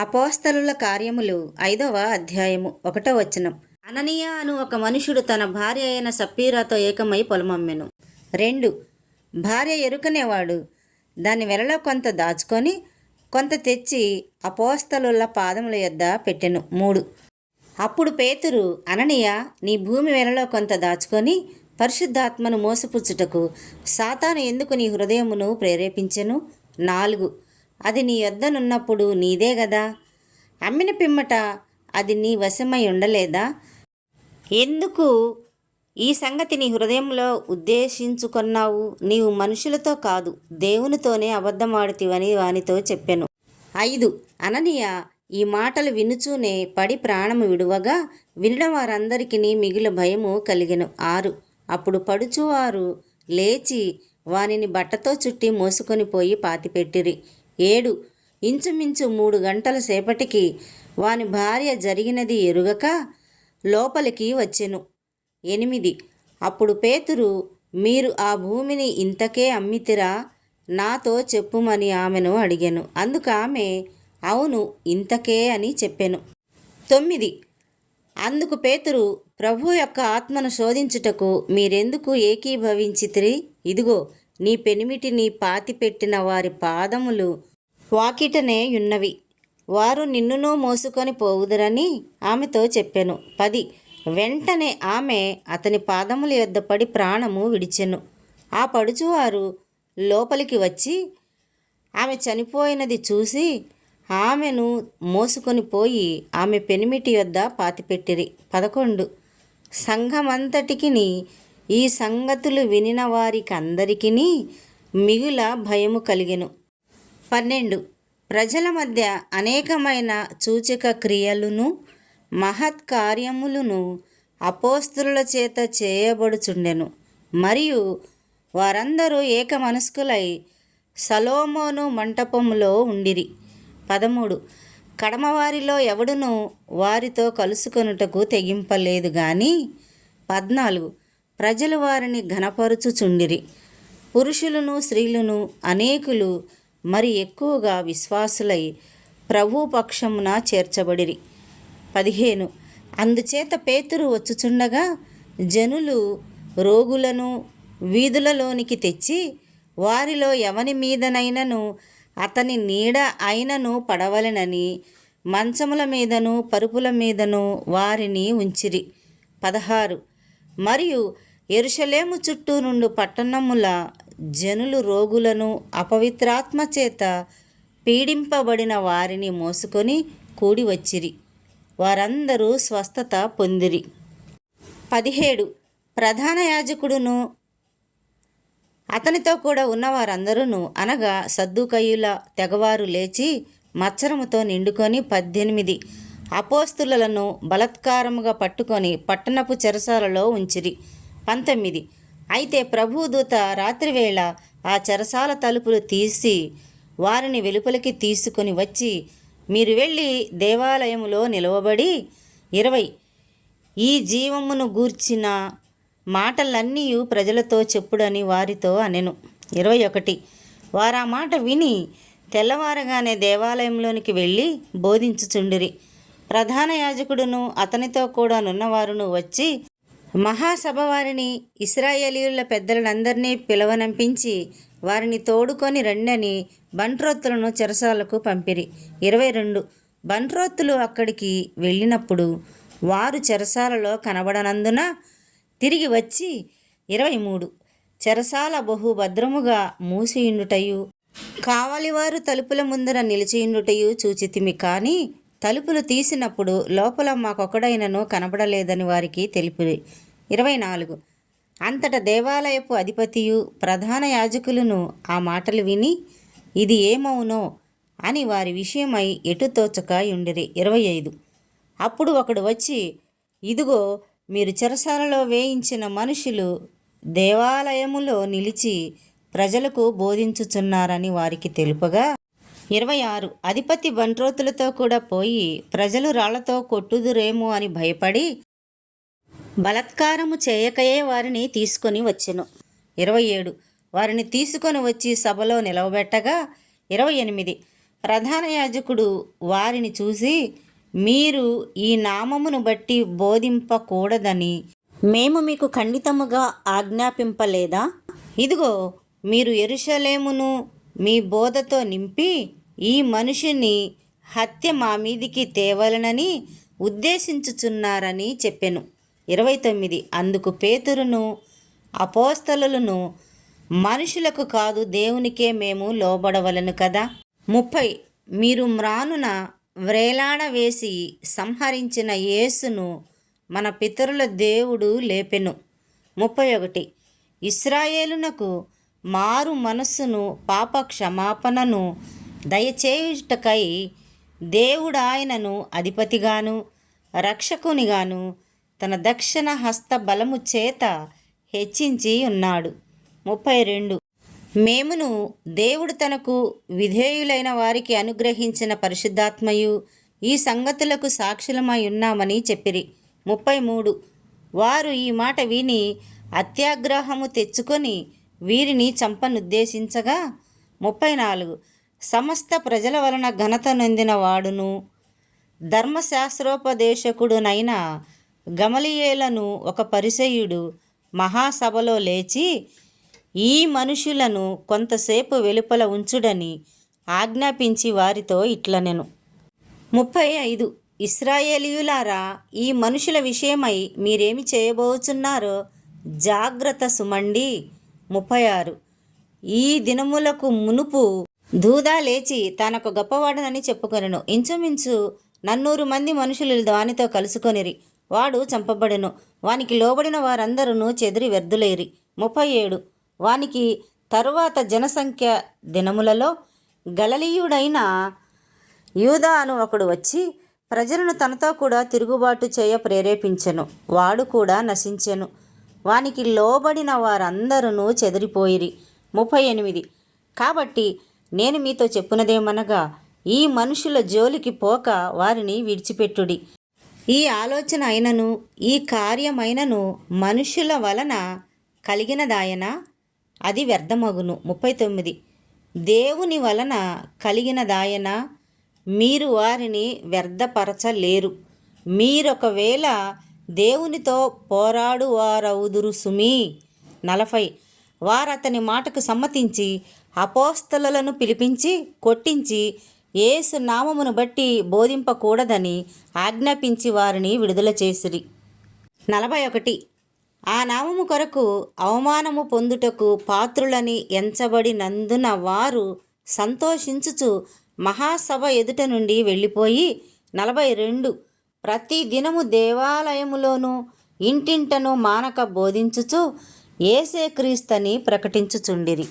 అపోస్తలుల కార్యములు 5వ అధ్యాయము 1వ వచనం. అననీయ అను ఒక మనుషుడు తన భార్య అయిన సప్పీరాతో ఏకమై పొలమమ్మెను. 2. భార్య ఎరుకనేవాడు దాని వెలలో కొంత దాచుకొని కొంత తెచ్చి అపోస్తలుల పాదముల యొద్ద పెట్టెను. 3. అప్పుడు పేతురు, అననీయ, నీ భూమి వెలలో కొంత దాచుకొని పరిశుద్ధాత్మను మోసపుచ్చుటకు సాతాను ఎందుకు నీ హృదయమును ప్రేరేపించెను? 4. అది నీ యొద్దనున్నప్పుడు నీదే గదా, అమ్మిన పిమ్మట అది నీ వశమై ఉండలేదా? ఎందుకు ఈ సంగతి నీ హృదయంలో ఉద్దేశించుకొన్నావు? నీవు మనుషులతో కాదు, దేవునితోనే అబద్ధమాడుతివని వానితో చెప్పెను. 5. అననీయ ఈ మాటలు వినుచూనే పడి ప్రాణము విడువగా వినడం వారందరికీ మిగులు భయము కలిగెను. 6. అప్పుడు పడుచువారు లేచి వానిని బట్టతో చుట్టి మోసుకొని పోయి పాతిపెట్టిరి. 7. ఇంచుమించు 3 గంటల సేపటికి వాని భార్య జరిగినది ఎరుగక లోపలికి వచ్చెను. 8. అప్పుడు పేతురు, మీరు ఆ భూమిని ఇంతకే అమ్మితిరా? నాతో చెప్పుమని ఆమెను అడిగాను. అందుకు ఆమె, అవును, ఇంతకే అని చెప్పెను. 9. అందుకు పేతురు, ప్రభు యొక్క ఆత్మను శోధించుటకు మీరెందుకు ఏకీభవించితిరి? ఇదిగో, నీ పెనిమిటిని పాతిపెట్టిన వారి పాదములు వాకిటనే యున్నవి, వారు నిన్నును మోసుకొని పోవుదురని ఆమెతో చెప్పెను. 10. వెంటనే ఆమె అతని పాదముల యొద్ద పడి ప్రాణము విడిచెను. ఆ పడుచువారు లోపలికి వచ్చి ఆమె చనిపోయినది చూసి ఆమెను మోసుకొని పోయి ఆమె పెనిమిటి యొద్ద పాతిపెట్టిరి. 11. సంఘమంతటికి ఈ సంగతులు వినిన వారికందరికీ మిగుల భయము కలిగెను. 12. ప్రజల మధ్య అనేకమైన సూచక క్రియలును మహత్కార్యములను అపోస్తలుల చేత చేయబడుచుండెను. మరియు వారందరూ ఏక మనస్కులై సలోమోను మంటపములో ఉండిరి. 13. కడమవారిలో ఎవడునూ వారితో కలుసుకొనుటకు తెగింపలేదు గాని 14. ప్రజలు వారిని ఘనపరుచుచుండిరి. పురుషులను స్త్రీలను అనేకులు మరి ఎక్కువగా విశ్వాసులై ప్రభు పక్షమున చేర్చబడిరి. 15. అందుచేత పేతురు వచ్చుచుండగా జనులు రోగులను వీధులలోనికి తెచ్చి వారిలో ఎవని మీదనైనను అతని నీడ అయినను పడవలెనని మంచముల మీదను పరుపుల మీదను వారిని ఉంచిరి. 16. మరియు యెరూషలేము చుట్టూ నుండి పట్టణముల జనులు రోగులను అపవిత్రాత్మ చేత పీడింపబడిన వారిని మోసుకొని కూడి వచ్చిరి. వారందరూ స్వస్థత పొందిరి. 17. ప్రధాన యాజకుడును అతనితో కూడా ఉన్నవారందరూ అనగా సద్దూకయ్యుల తెగవారు లేచి మత్సరముతో నిండుకొని 18 అపోస్తలులను బలాత్కారముగా పట్టుకొని పట్టణపు చెరసాలలో ఉంచిరి. 19. అయితే ప్రభుదూత రాత్రివేళ ఆ చెరసాల తలుపులు తీసి వారిని వెలుపలికి తీసుకొని వచ్చి, మీరు వెళ్ళి దేవాలయములో నిలవబడి 20 ఈ జీవమును గూర్చిన మాటలన్నీ ప్రజలతో చెప్పుడని వారితో అనెను. 21 వారా మాట విని తెల్లవారగానే దేవాలయంలోనికి వెళ్ళి బోధించుచుండిరి. ప్రధాన యాజకుడును అతనితో కూడా నున్నవారును వచ్చి మహాసభ వారిని ఇశ్రాయేలీయుల పెద్దలందరినీ పిలవనంపించి వారిని తోడుకొని రండని బంట్రోత్తులను చెరసాలకు పంపిరి. 22 బంట్రోత్తులు అక్కడికి వెళ్ళినప్పుడు వారు చెరసాలలో కనబడనందున తిరిగి వచ్చి 23 చెరసాల బహు భద్రముగా మూసియుండుటయు కావలివారు తలుపుల ముందర నిలిచియుండుటయు చూచితిమి. కానీ తలుపులు తీసినప్పుడు లోపల మాకొకడైనను కనబడలేదని వారికి తెలిపిరి. 24 అంతటా దేవాలయపు అధిపతియు ప్రధాన యాజకులను ఆ మాటలు విని ఇది ఏమవునో అని వారి విషయమై ఎటు తోచక యుండిరి. 25 అప్పుడు ఒకడు వచ్చి, ఇదిగో, మీరు చెరసాలలో వేయించిన మనుషులు దేవాలయములో నిలిచి ప్రజలకు బోధించుచున్నారని వారికి తెలుపగా 26 అధిపతి బంట్రోతులతో కూడా పోయి ప్రజలు రాళ్లతో కొట్టుదురేమో అని భయపడి బలాత్కారము చేయకయే వారిని తీసుకొని వచ్చెను. 27 వారిని తీసుకొని వచ్చి సభలో నిలవబెట్టగా 28 ప్రధాన యాజకుడు వారిని చూసి, మీరు ఈ నామమును బట్టి బోధింపకూడదని మేము మీకు ఖండితముగా ఆజ్ఞాపింపలేదా? ఇదిగో, మీరు యెరూషలేమును మీ బోధతో నింపి ఈ మనిషిని హత్య మా మీదికి తేవలనని ఉద్దేశించుచున్నారని చెప్పెను. 29. అందుకు పేతురును అపోస్తలులను, మనుషులకు కాదు దేవునికే మేము లోబడవలను కదా. 30. మీరు మ్రానున వ్రేలాడవేసి సంహరించిన యేసును మన పితరుల దేవుడు లేపెను. 31. ఇశ్రాయేలునకు మారు మనస్సును పాప క్షమాపణను దయచేయుటకై దేవుడాయనను అధిపతిగాను రక్షకునిగాను తన దక్షిణ హస్త బలము చేత హెచ్చించి ఉన్నాడు. 32. మేమును దేవుడు తనకు విధేయులైన వారికి అనుగ్రహించిన పరిశుద్ధాత్మయు ఈ సంగతులకు సాక్షులమై ఉన్నామని చెప్పిరి. 33. వారు ఈ మాట విని అత్యాగ్రహము తెచ్చుకొని వీరిని చంపనుద్దేశించగా. 34. సమస్త ప్రజల వలన ఘనత నొందిన వాడును ధర్మశాస్త్రోపదేశకుడునైన గమలీయేలను ఒక పరిసయ్యుడు మహాసభలో లేచి, ఈ మనుషులను కొంతసేపు వెలుపల ఉంచుడని ఆజ్ఞాపించి వారితో ఇట్లనెను. 35. ఇశ్రాయేలీయులారా, ఈ మనుషుల విషయమై మీరేమి చేయబోచున్నారో జాగ్రత్త సుమండి. 36. ఈ దినములకు మునుపు దూదా లేచి తనకు గొప్పవాడనని చెప్పుకొనెను. ఇంచుమించు 400 మంది మనుషులు దానితో కలుసుకొనిరి. వాడు చంపబడెను. వానికి లోబడిన వారందరూ చెదిరి వ్యర్థులైరి. 37. వానికి తరువాత జనసంఖ్య దినములలో గలిలయుడైన యూదా అను ఒకడు వచ్చి ప్రజలను తనతో కూడా తిరుగుబాటు చేయ ప్రేరేపించెను. వాడు కూడా నశించెను. వానికి లోబడిన వారందరూ చెదిరిపోయిరి. 38. కాబట్టి నేను మీతో చెప్పునదేమనగా, ఈ మనుషుల జోలికి పోక వారిని విడిచిపెట్టుడి. ఈ ఆలోచన అయినను ఈ కార్యమైనను మనుషుల వలన కలిగినదాయనా? అది వ్యర్థమగును. 39. దేవుని వలన కలిగినదాయనా? మీరు వారిని వ్యర్థపరచలేరు. మీరొకవేళ దేవునితో పోరాడువారవుదురు సుమీ. 40. వారతని మాటకు సమ్మతించి అపోస్తలులను పిలిపించి కొట్టించి యేసు నామమును బట్టి బోధింపకూడదని ఆజ్ఞాపించి వారిని విడుదల చేసిరి. 41. ఆ నామము కొరకు అవమానము పొందుటకు పాత్రులని ఎంచబడినందున వారు సంతోషించుచు మహాసభ ఎదుట నుండి వెళ్ళిపోయి. 42. ప్రతి దినము దేవాలయములోనూ ఇంటింటను మానక బోధించుచు యేసే క్రీస్తని ప్రకటించుచుండిరి.